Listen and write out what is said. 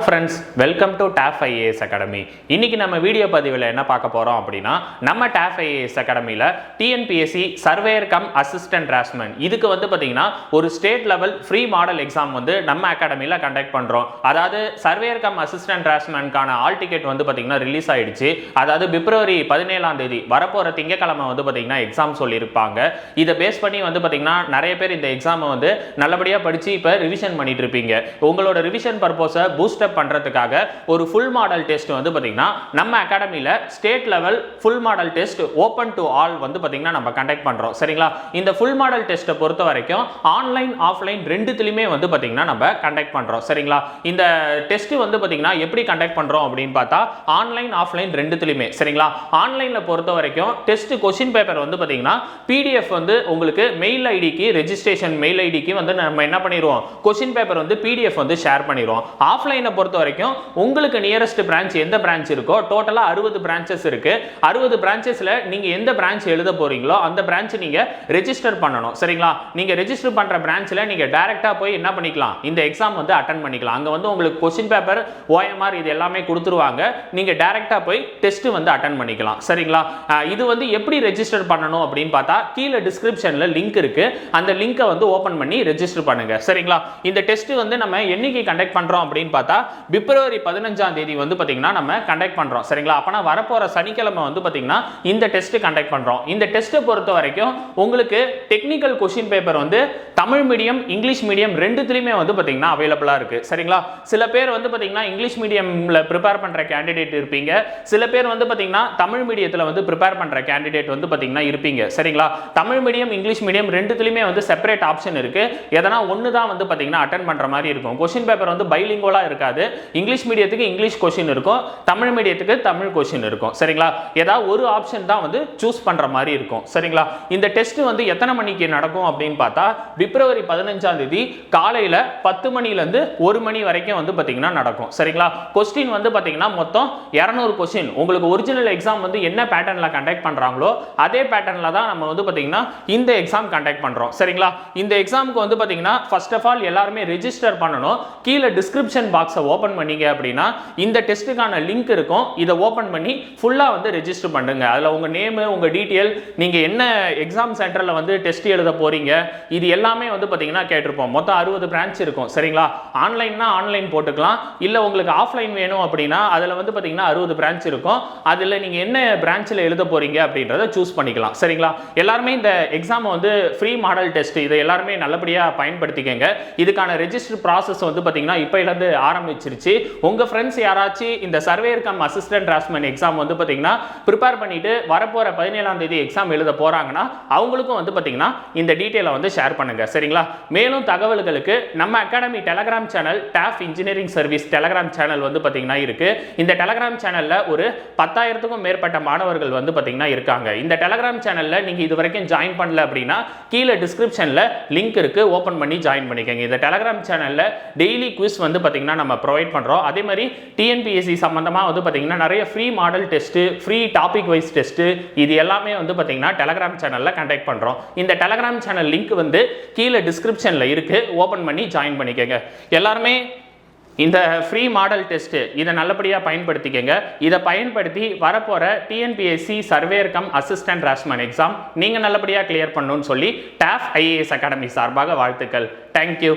friends, welcome to TAF IAS Academy. இன்னைக்கு நம்ம video பதிவில் என்ன பார்க்க போறோம் அப்படின்னா நம்ம TAF IAS Academyல TNPSC surveyor cum assistant draftsman இதுக்கு வந்து பாத்தீங்கன்னா ஒரு state level free model exam வந்து நம்ம அகாடமில கண்டக்ட் பண்றோம். அதாவது சர்வேயர் கம் அசிஸ்டன்ட் டிராஃப்ட்மேனுக்கான ஆல் டிக்கெட் வந்து பாத்தீங்கன்னா ரிலீஸ் ஆயிடுச்சு. அதாவது பிப்ரவரி 17ஆம் தேதி வரப்போற திங்கட்கிழமை வந்து பாத்தீங்கன்னா எக்ஸாம் சொல்லியிருப்பாங்க. இதை பேஸ் பண்ணி வந்து பாத்தீங்கன்னா நிறைய பேர் இந்த எக்ஸாமை வந்து நல்லபடியா படிச்சு இப்ப ரிவிஷன் பண்ணிட்டு இருப்பீங்க. உங்களோட ரிவிஷன் பர்பஸை பூஸ்ட் அப் பண்றதுக்காக ஒரு ஃபுல் மாடல் டெஸ்ட் வந்து பாத்தீங்கன்னா நம்ம அகாடமில state level full model test open to all வந்து பாத்தீங்கன்னா நம்ம கண்டக்ட் பண்றோம். சரிங்களா? இந்த ஃபுல் மாடல் டெஸ்ட்டை பொறுத்த வரைக்கும் ஆன்லைன் ஆஃப்லைன் ரெண்டுத்துலயுமே வந்து பாத்தீங்கன்னா நம்ம கண்டக்ட் பண்றோம். சரிங்களா? இந்த டெஸ்ட் வந்து பாத்தீங்கன்னா எப்படி கண்டக்ட் பண்றோம் அப்படின்னு பார்த்தா ஆன்லைன் ஆஃப்லைன் ரெண்டுத்துலயுமே. சரிங்களா? ஆன்லைன்ல பொறுத்த வரைக்கும் டெஸ்ட் கொஸ்டின் பேப்பர் வந்து பாத்தீங்கன்னா PDF வந்து உங்களுக்கு மெயில் ஐடிக்கு ரெஜிஸ்ட்ரேஷன் மெயில் ஐடிக்கு வந்து நம்ம என்ன பண்ணிடுவோம், கொஸ்டின் பேப்பர் வந்து PDF வந்து ஷேர் பண்ணிடுவோம். ஆஃப்லைனை பொறுத்த வரைக்கும் உங்களுக்கு நியரஸ்ட் பிரான்ச் எந்த பிரான்ச் இருக்கோ, டோட்டலா 60 பிரான்ச்சஸ் இருக்கு. 60 பிரான்ச்சஸ்ல நீங்க எந்த பிரான்ச் எழுத போறீங்களோ அந்த பிரான்ச் நீங்க ரெஜிஸ்டர் பண்ணணும். சரிங்களா? நீங்க ரெஜிஸ்டர் பண்ற பிரான்ச்ல நீங்க டைரக்டா போய் என்ன பண்ணிக்கலாம், இந்த எக்ஸாம் வந்து அட்டெண்ட் பண்ணிக்கலாம். அங்க வந்து உங்களுக்கு கொஸ்டின் பேப்பர் OMR இது எல்லாமே கொடுத்துருவாங்க. நீங்க டைரக்டா போய் டெஸ்ட் வந்து அட்டெண்ட் பண்ணிக்கலாம். சரிங்களா? இது வந்து எப்படி ரெஜிஸ்டர் பண்ணணும் அப்படின்னு பார்த்தா கீழே டிஸ்கிரிப்ஷன்ல லிங்க் இருக்கு. அந்த லிங்கை வந்து ஓபன் பண்ணி ரெஜிஸ்டர் பண்ணுங்க. சரிங்களா? இந்த டெஸ்ட் வந்து நம்ம என்னைக்கு கண்டக்ட் பண்றோம் அப்படின்னு பார்த்தா பிப்ரவரி 15ஆம் தேதி வந்து பாத்தீங்கன்னா நம்ம கண்டக்ட் பண்றோம். சரிங்களா? அப்பனா வரப்போற சனிக்கிழமை வந்து பாத்தீங்கன்னா இந்த டெஸ்ட் கண்டக்ட் பண்றோம். இந்த டெஸ்ட்டை பொறுத்த வரைக்கும் உங்களுக்கு டெக்னிக்கல் கொஸ்டின் பேப்பர் வந்து தமிழ் மீடியம் இங்கிலீஷ் மீடியம் ரெண்டுத்துலயுமே வந்து பாத்தீங்கன்னா அவைலபிளா இருக்கு. சரிங்களா? சில பேர் வந்து பாத்தீங்கன்னா இங்கிலீஷ் மீடியம்ல ப்ரிப்பேர் பண்ற கேண்டிடேட் இருப்பீங்க. சில பேர் வந்து பாத்தீங்கன்னா தமிழ் மீடியத்துல வந்து ப்ரிப்பேர் பண்ற கேண்டிடேட் வந்து பாத்தீங்கன்னா இருப்பீங்க. சரிங்களா? தமிழ் மீடியம் இங்கிலீஷ் மீடியம் ரெண்டுத்துலயுமே வந்து செப்பரேட் ஆப்ஷன் இருக்கு. எதனா ஒன்னு தான் வந்து பாத்தீங்கன்னா அட்டெண்ட் பண்ற மாதிரி இருக்கும். கொஸ்டின் பேப்பர் வந்து பைலிங்குவலா இருக்காது. இங்கிலீஷ் மீடியத்துக்கு இங்கிலீஷ் கொஸ்டின் இருக்கும், தமிழ் மீடியத்துக்கு தமிழ் கொஸ்டின் இருக்கும். சரிங்களா? ஏதாவது ஒரு ஆப்ஷன் தான் வந்து சூஸ் பண்ற மாதிரி இருக்கும். சரிங்களா? இந்த டெஸ்ட் வந்து எத்தனை மணிக்கு நடக்கும் அப்படின்னு பார்த்தா பிப்ரவரி 15ஆம் தேதி காலையில 10 மணில இருந்து 1 மணி வரைக்கும் வந்து பாத்தீங்கன்னா நடக்கும். சரிங்களா? கொஸ்டின் வந்து பாத்தீங்கன்னா மொத்தம் 200 கொஸ்டின். உங்களுக்கு ஒரிஜினல் எக்ஸாம் வந்து என்ன பேட்டர்ன்ல கண்டக்ட் பண்றாங்களோ அதே பேட்டர்ன்ல தான் நம்ம வந்து பாத்தீங்கன்னா இந்த எக்ஸாம் கண்டக்ட் பண்றோம். சரிங்களா? இந்த எக்ஸாமுக்கு வந்து பாத்தீங்கன்னா ஃபர்ஸ்ட் ஆஃப் ஆல் எல்லாருமே ரெஜிஸ்டர் பண்ணணும். கீழே டிஸ்கிரிப்ஷன் பாக்ஸை ஓபன் பண்ணீங்க அப்படின்னா இந்த டெஸ்ட்டுக்கான லிங்க் இருக்கும். இதை ஓபன் பண்ணி ஃபுல்லா வந்து ரெஜிஸ்டர் பண்ணுங்க. அதுல உங்க நேம், உங்க டீடைல், நீங்க என்ன எக்ஸாம் சென்டர்ல வந்து டெஸ்ட் எழுத போறீங்க, இது எல்லாமே வந்து பாத்தீங்கன்னா கேட்டிருப்போம். மொத்தம் 60 பிரான்ச் இருக்கும். சரிங்களா? ஆன்லைன்னா ஆன்லைன் போட்டுக்கலாம். இல்ல உங்களுக்கு ஆஃப்லைன் வேணும் அப்படின்னா அதுல வந்து பாத்தீங்கன்னா 60 பிரான்ச் இருக்கும். அதுல நீங்க என்ன பிரான்ச்ல எழுத போறீங்க அப்படின்றத சூஸ் பண்ணிக்கலாம். சரிங்களா? எல்லாருமே இந்த எக்ஸாம் வந்து ஃப்ரீ மாடல் டெஸ்ட் இதை எல்லாருமே நல்லபடியா பயன்படுத்திக்கங்க. இதுக்கான ரெஜிஸ்டர் ப்ராசஸ் வந்து பாத்தீங்கன்னா இப்பையில இருந்து ஆரம்பிச்சிருச்சு. உங்க ஃப்ரெண்ட்ஸ் யாராச்சும் இந்த surveyor cum assistant draughtsman exam வந்து பாத்தீங்கன்னா ப்ரிப்பேர் பண்ணிட்டு வரப்போற 17ஆம் தேதி எக்ஸாம் எழுத போறாங்கன்னா அவங்களுக்கும் வந்து பாத்தீங்கன்னா இந்த டீடைலை வந்து ஷேர் பண்ணுங்க. சரிங்களா? மேலும் தகவல்களுக்கு நம்ம academy Telegram channel TAF engineering service Telegram channel வந்து பாத்தீங்கன்னா இருக்கு. இந்த டெலகிராம் சேனல்ல ஒரு 10,000க்கும் மேற்பட்ட மாணவர்கள் வந்து பாத்தீங்கன்னா இருக்காங்க. இந்த டெலகிராம் சேனல்ல நீங்க இது வரைக்கும் ஜாயின் பண்ணல அப்படின்னா கீழே டிஸ்கிரிப்ஷன்ல லிங்க் இருக்கு, ஓபன் பண்ணி ஜாயின் பண்ணிக்கங்க. இந்த டெலகிராம் சேனல்ல டெய்லி குவிஸ் வந்து பாத்தீங்கன்னா நம்ம ப்ரொவைட் பண்றோம். அதே மாதிரி TNPSC சம்பந்தமா வந்து பாத்தீங்கன்னா நிறைய free model test, free topic wise test இது எல்லாமே வந்து பாத்தீங்கன்னா டெலகிராம் சேனல்ல கண்டக்ட் பண்றோம். இந்த டெலகிராம் சேனல் லிங்க் வந்து கீழே டிஸ்கிரிப்ஷன்ல இருக்கு, ஓபன் பண்ணி ஜாயின் பண்ணிக்கங்க. எல்லாருமே இந்த ஃப்ரீ மாடல் டெஸ்ட் இதை நல்லபடியாக பயன்படுத்திக்கங்க. இதை பயன்படுத்தி வரப்போற TNPSC surveyor cum assistant draughtsman exam நீங்க நல்லபடியாக கிளியர் பண்ணணும்னு சொல்லி TAF IAS அகாடமி சார்பாக வாழ்த்துக்கள். தேங்க்யூ.